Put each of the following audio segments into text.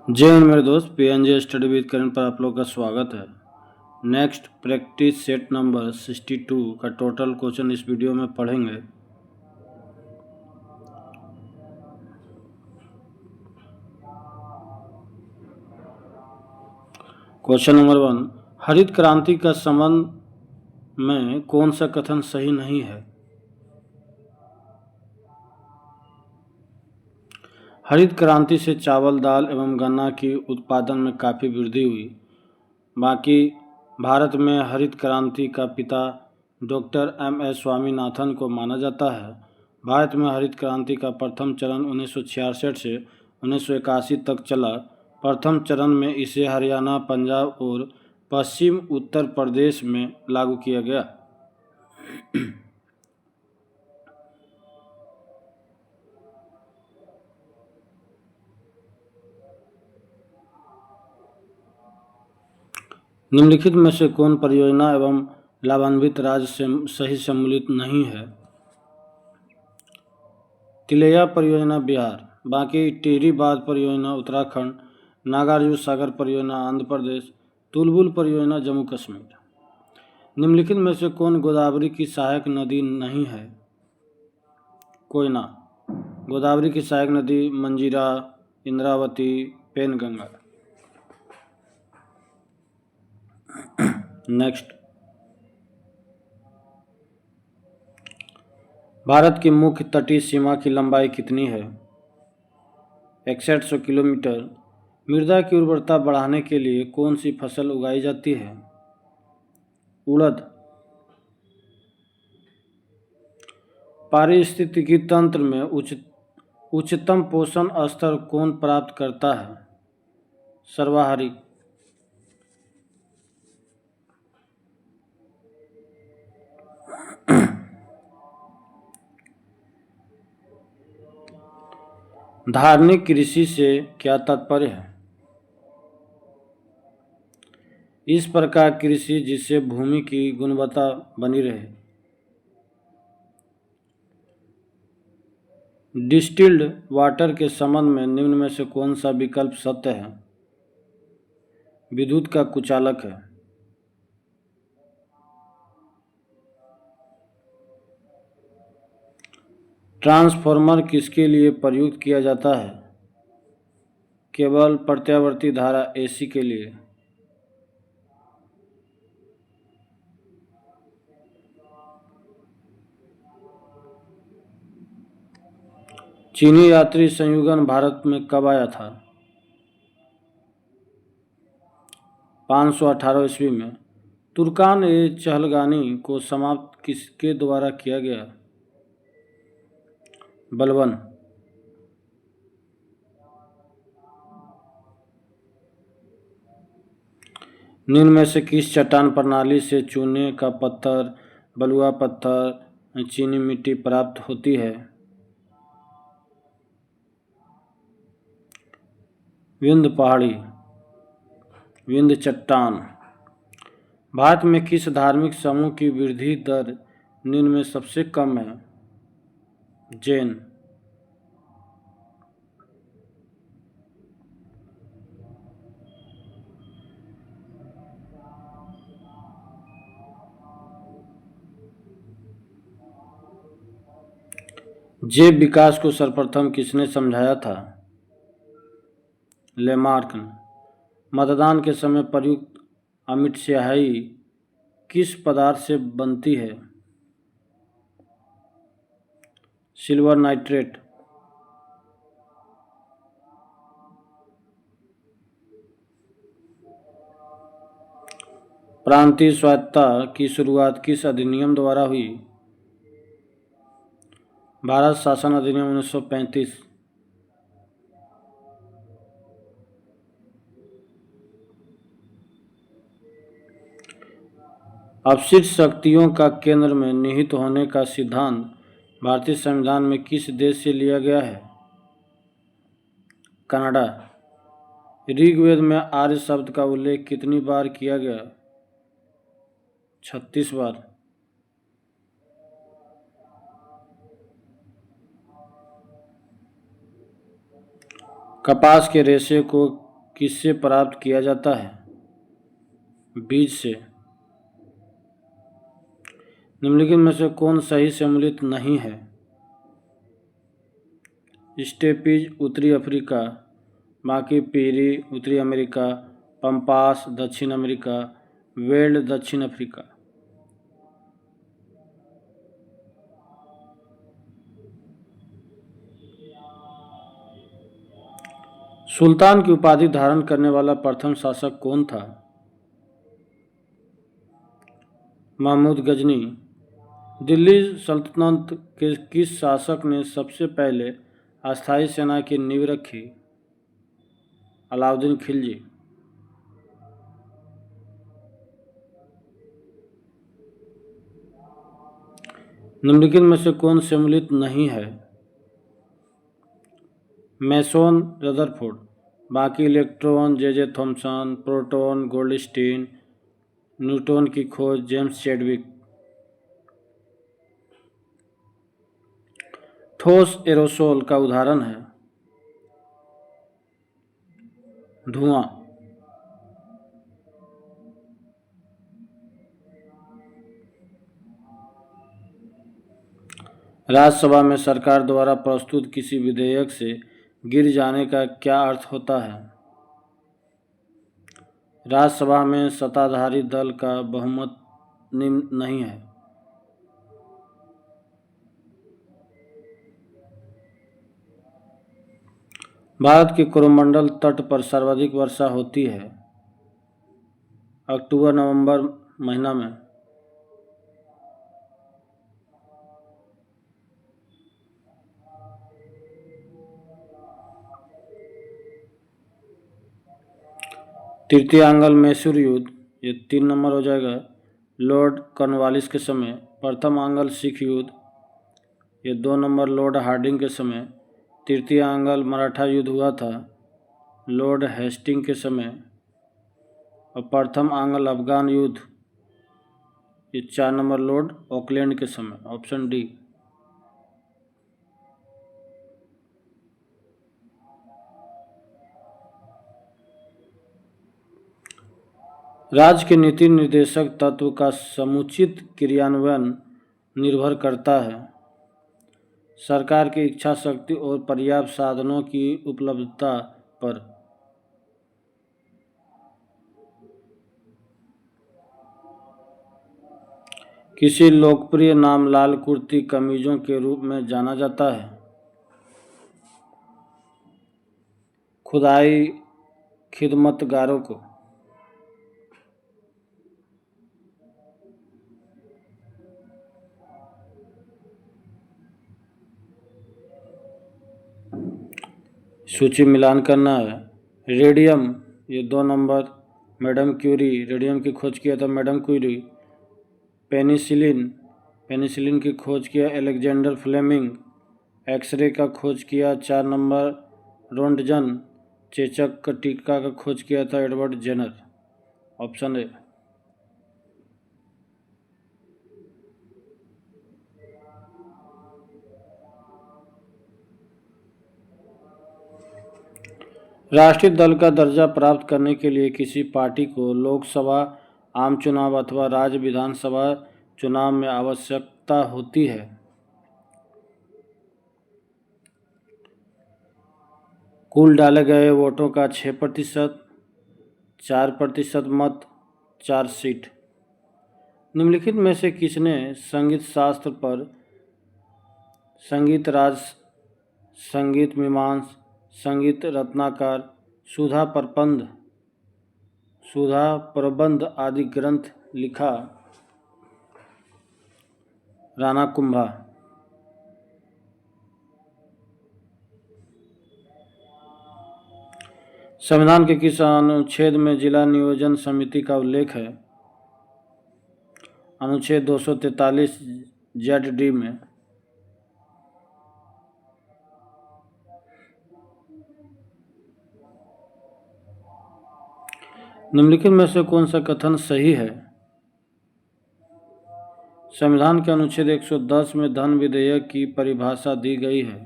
जय हिंद मेरे दोस्त, पीएनजे स्टडी विद करण पर आप लोग का स्वागत है। नेक्स्ट प्रैक्टिस सेट नंबर 62 का टोटल क्वेश्चन इस वीडियो में पढ़ेंगे। क्वेश्चन नंबर 1, हरित क्रांति का संबंध में कौन सा कथन सही नहीं है? हरित क्रांति से चावल, दाल एवं गन्ना की उत्पादन में काफ़ी वृद्धि हुई। बाकी भारत में हरित क्रांति का पिता डॉक्टर एम.एस. स्वामीनाथन को माना जाता है। भारत में हरित क्रांति का प्रथम चरण 1966 से 1981 तक चला। प्रथम चरण में इसे हरियाणा, पंजाब और पश्चिम उत्तर प्रदेश में लागू किया गया। निम्नलिखित में से कौन परियोजना एवं लाभान्वित राज्य से सही सम्मिलित नहीं है? तिलैया परियोजना बिहार, बाकी टिहरी बांध परियोजना उत्तराखंड, नागार्जुन सागर परियोजना आंध्र प्रदेश, तुलबुल परियोजना जम्मू कश्मीर। निम्नलिखित में से कौन गोदावरी की सहायक नदी नहीं है? कोयना। गोदावरी की सहायक नदी मंजीरा, इंद्रावती, पेनगंगा। नेक्स्ट, भारत की मुख्य तटीय सीमा की लंबाई कितनी है? 6100 किलोमीटर। मृदा की उर्वरता बढ़ाने के लिए कौन सी फसल उगाई जाती है? उड़द। पारिस्थितिकी तंत्र में उच्चतम पोषण स्तर कौन प्राप्त करता है? सर्वाहारी। धार्मिक कृषि से क्या तात्पर्य है? इस प्रकार कृषि जिससे भूमि की गुणवत्ता बनी रहे। डिस्टिल्ड वाटर के संबंध में निम्न में से कौन सा विकल्प सत्य है? विद्युत का कुचालक है। ट्रांसफॉर्मर किसके लिए प्रयुक्त किया जाता है? केवल प्रत्यावर्ती धारा एसी के लिए। चीनी यात्री संयुगन भारत में कब आया था? 518 ईस्वी में। तुर्कान ए चहलगानी को समाप्त किसके द्वारा किया गया? बलबन। निम्न में से किस चट्टान प्रणाली से चूने का पत्थर, बलुआ पत्थर, चीनी मिट्टी प्राप्त होती है? विंध्य पहाड़ी, विंध्य चट्टान। भारत में किस धार्मिक समूह की वृद्धि दर निम्न में सबसे कम है? जैन। जैव विकास को सर्वप्रथम किसने समझाया था? लेमार्क। मतदान के समय प्रयुक्त अमिट स्याही किस पदार्थ से बनती है? Silver nitrate. प्रांतीय स्वायत्तता की शुरुआत किस अधिनियम द्वारा हुई? भारत शासन अधिनियम 1935। अपशिष्ट शक्तियों का केंद्र में निहित होने का सिद्धांत भारतीय संविधान में किस देश से लिया गया है? कनाडा। ऋग्वेद में आर्य शब्द का उल्लेख कितनी बार किया गया? 36 बार। कपास के रेशे को किससे प्राप्त किया जाता है? बीज से। निम्नलिखित में से कौन सही सम्मिलित नहीं है? स्टेपीज उत्तरी अफ्रीका, बाकी पीरी उत्तरी अमेरिका, पंपास दक्षिण अमेरिका, वेल्ड दक्षिण अफ्रीका। सुल्तान की उपाधि धारण करने वाला प्रथम शासक कौन था? महमूद गजनी। दिल्ली सल्तनत के किस शासक ने सबसे पहले अस्थायी सेना की नींव रखी? अलाउद्दीन खिलजी। निम्नलिखित में से कौन सम्मिलित नहीं है? मैसोन रदरफोर्ड, बाकी electron J Thomson, proton Goldstein, neutron की खोज जेम्स चैडविक। ठोस एरोसोल का उदाहरण है? धुआं। राज्यसभा में सरकार द्वारा प्रस्तुत किसी विधेयक से गिर जाने का क्या अर्थ होता है? राज्यसभा में सत्ताधारी दल का बहुमत नहीं है। भारत के कोरोमंडल तट पर सर्वाधिक वर्षा होती है? अक्टूबर नवंबर महीना में। तृतीय आंग्ल मैसूर युद्ध, ये 3 नंबर हो जाएगा, लॉर्ड कॉर्नवालिस के समय। प्रथम आंग्ल सिख युद्ध, ये 2 नंबर, लॉर्ड हार्डिंग के समय। तृतीय आंग्ल मराठा युद्ध हुआ था लॉर्ड हेस्टिंग के समय। और प्रथम आंग्ल अफगान युद्ध, ये 4 नंबर, लॉर्ड ऑकलैंड के समय। Option D. राज्य के नीति निर्देशक तत्व का समुचित क्रियान्वयन निर्भर करता है सरकार की इच्छा शक्ति और पर्याप्त साधनों की उपलब्धता पर। किसी लोकप्रिय नाम लाल कुर्ती कमीजों के रूप में जाना जाता है? खुदाई खिदमतगारों को। सूची मिलान करना है। रेडियम, ये 2 नंबर, मैडम क्यूरी, रेडियम की खोज किया था मैडम क्यूरी। पेनिसिलिन, पेनिसिलिन की खोज किया अलेक्जेंडर फ्लेमिंग। एक्सरे का खोज किया 4 नंबर, रोंटजन। चेचक का टीका का खोज किया था एडवर्ड जेनर। Option A. राष्ट्रीय दल का दर्जा प्राप्त करने के लिए किसी पार्टी को लोकसभा आम चुनाव अथवा राज्य विधानसभा चुनाव में आवश्यकता होती है? कुल डाले गए वोटों का 6%, 4% मत, 4 सीट। निम्नलिखित में से किसने संगीत शास्त्र पर संगीत राज, संगीत मीमांस, संगीत रत्नाकर, सुधा प्रबंध आदि ग्रंथ लिखा? राणा कुंभा। संविधान के किस अनुच्छेद में जिला नियोजन समिति का उल्लेख है? अनुच्छेद 243 ZD में। निम्नलिखित में से कौन सा कथन सही है? संविधान के अनुच्छेद 110 में धन विधेयक की परिभाषा दी गई है?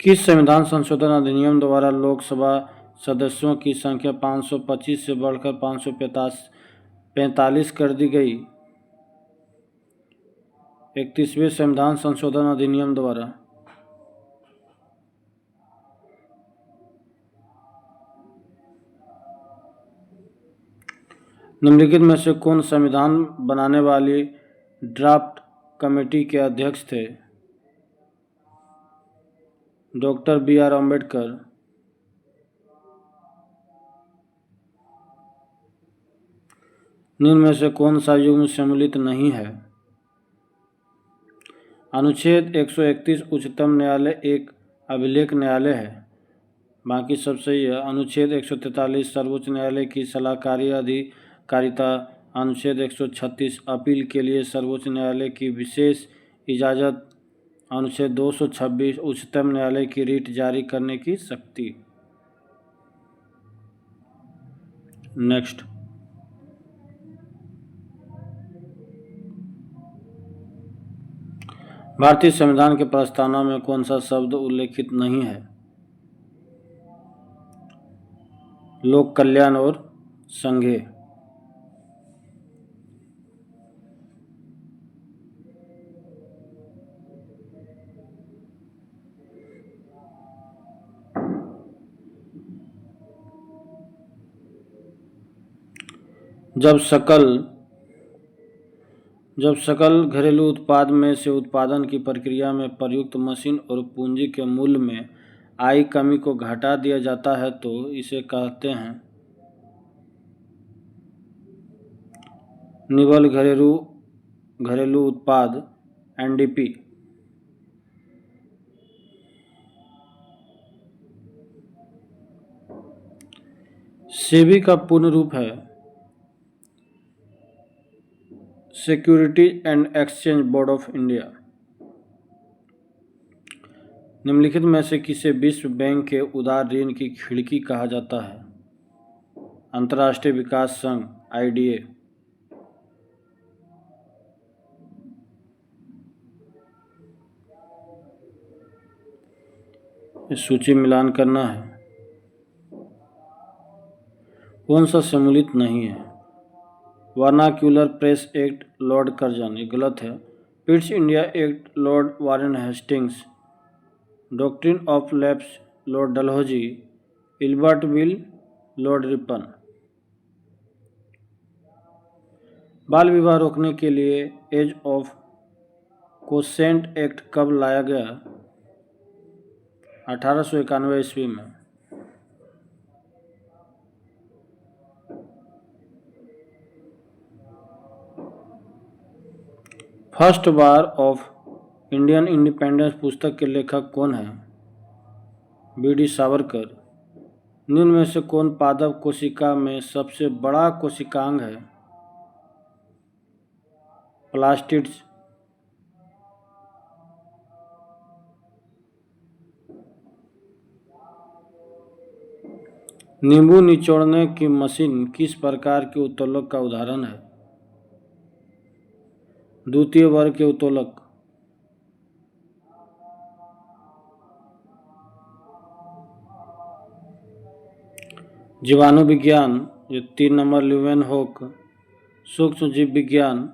किस संविधान संशोधन अधिनियम द्वारा लोकसभा सदस्यों की संख्या 525 से बढ़कर 545 कर दी गई? 31वें संविधान संशोधन अधिनियम द्वारा। निम्नलिखित में से कौन संविधान बनाने वाली ड्राफ्ट कमेटी के अध्यक्ष थे? Doctor B.R. अम्बेडकर। निम्न में से कौन सा युग्म सम्मिलित नहीं है? अनुच्छेद 131 उच्चतम न्यायालय एक अभिलेख न्यायालय है, बाकी सब सही है। अनुच्छेद 143 सर्वोच्च न्यायालय की सलाहकारी अधिकारिता। अनुच्छेद 136 अपील के लिए सर्वोच्च न्यायालय की विशेष इजाज़त। अनुच्छेद 226 उच्चतम न्यायालय की रीट जारी करने की शक्ति। नेक्स्ट, भारतीय संविधान के प्रस्तावना में कौन सा शब्द उल्लेखित नहीं है? लोक कल्याण और संघीय। जब सकल घरेलू उत्पाद में से उत्पादन की प्रक्रिया में प्रयुक्त मशीन और पूंजी के मूल्य में आई कमी को घटा दिया जाता है तो इसे कहते हैं निवल घरेलू उत्पाद, NDP। सेबी का पूर्ण रूप है securities and exchange board of India. निम्नलिखित में से किसे विश्व बैंक के उदार ऋण की खिड़की कहा जाता है? अंतर्राष्ट्रीय विकास संघ, IDA। इस सूची मिलान करना है। कौन सा सम्मिलित नहीं है? Vernacular press act, Lord Curzon. ये गलत है। Pitt's India act, Lord Warren Hastings. Doctrine of lapse, Lord Dalhousie. Ilbert bill, Lord Ripon. बाल विवाह रोकने के लिए एज ऑफ कोसेंट एक्ट कब लाया गया? 1891 ईस्वी में। First war of Indian independence पुस्तक के लेखक कौन हैं? BD सावरकर। निम्न में से कौन पादप कोशिका में सबसे बड़ा कोशिकांग है? प्लास्टिड्स। नींबू निचोड़ने की मशीन किस प्रकार के उत्तोलक का उदाहरण है? द्वितीय वर्ग के उत्तोलक। जीवाणु विज्ञान, ये 3 नंबर ल्यूवेनहोक। सूक्ष्म जीव विज्ञान,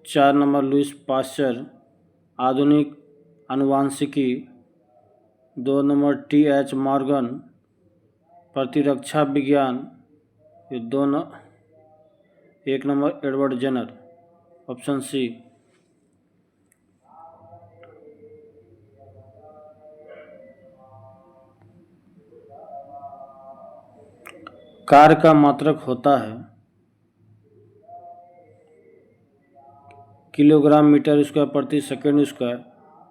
4 नंबर लुईस पाश्चर। आधुनिक आनुवांशिकी, 2 नंबर TH मॉर्गन। प्रतिरक्षा विज्ञान, ये 1 number Edward Jenner. Option C। कार का मात्रक होता है किलोग्राम मीटर स्क्वायर प्रति सेकंड स्क्वायर,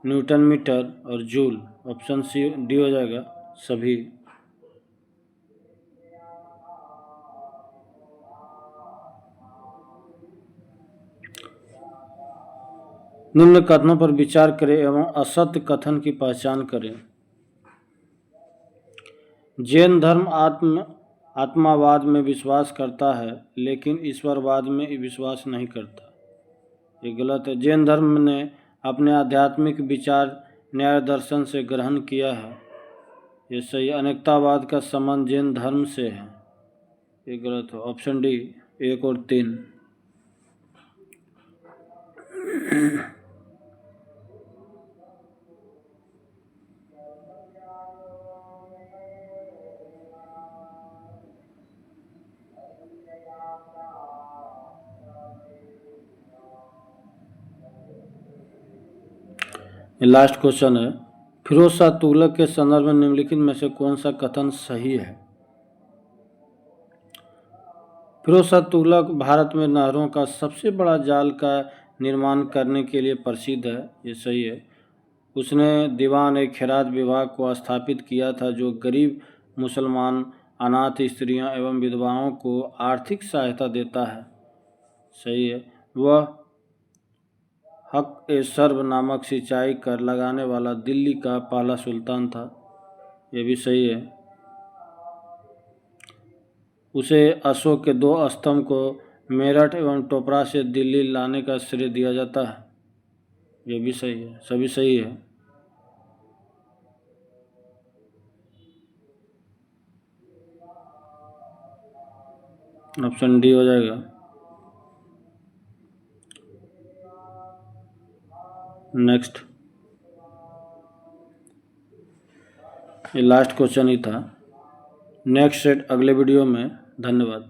न्यूटन मीटर और जूल। ऑप्शन D हो जाएगा सभी। निम्न कथनों पर विचार करें एवं असत्य कथन की पहचान करें। जैन धर्म आत्मावाद में विश्वास करता है लेकिन ईश्वरवाद में विश्वास नहीं करता। ये गलत है। जैन धर्म ने अपने आध्यात्मिक विचार न्याय दर्शन से ग्रहण किया है, ये सही। अनेकतावाद का संबंध जैन धर्म से है, ये गलत हो। ऑप्शन डी 1 और 3। लास्ट क्वेश्चन है, फिरोज शाह तुगलक के संदर्भ में निम्नलिखित में से कौन सा कथन सही है? फिरोज शाह तुगलक भारत में नहरों का सबसे बड़ा जाल का निर्माण करने के लिए प्रसिद्ध है, ये सही है। उसने दीवान-ए-खैरात विभाग को स्थापित किया था, जो गरीब मुसलमान, अनाथ स्त्रियों एवं विधवाओं को आर्थिक सहायता देता है, सही है। वह हक-ए-सर्ब नामक सिंचाई कर लगाने वाला दिल्ली का पहला सुल्तान था, ये भी सही है। उसे अशोक के 2 स्तंभ को मेरठ एवं टोपरा से दिल्ली लाने का श्रेय दिया जाता है, ये भी सही है, सभी सही है। ऑप्शन डी हो जाएगा। नेक्स्ट, ये लास्ट क्वेश्चन ही था। नेक्स्ट सेट अगले वीडियो में। धन्यवाद।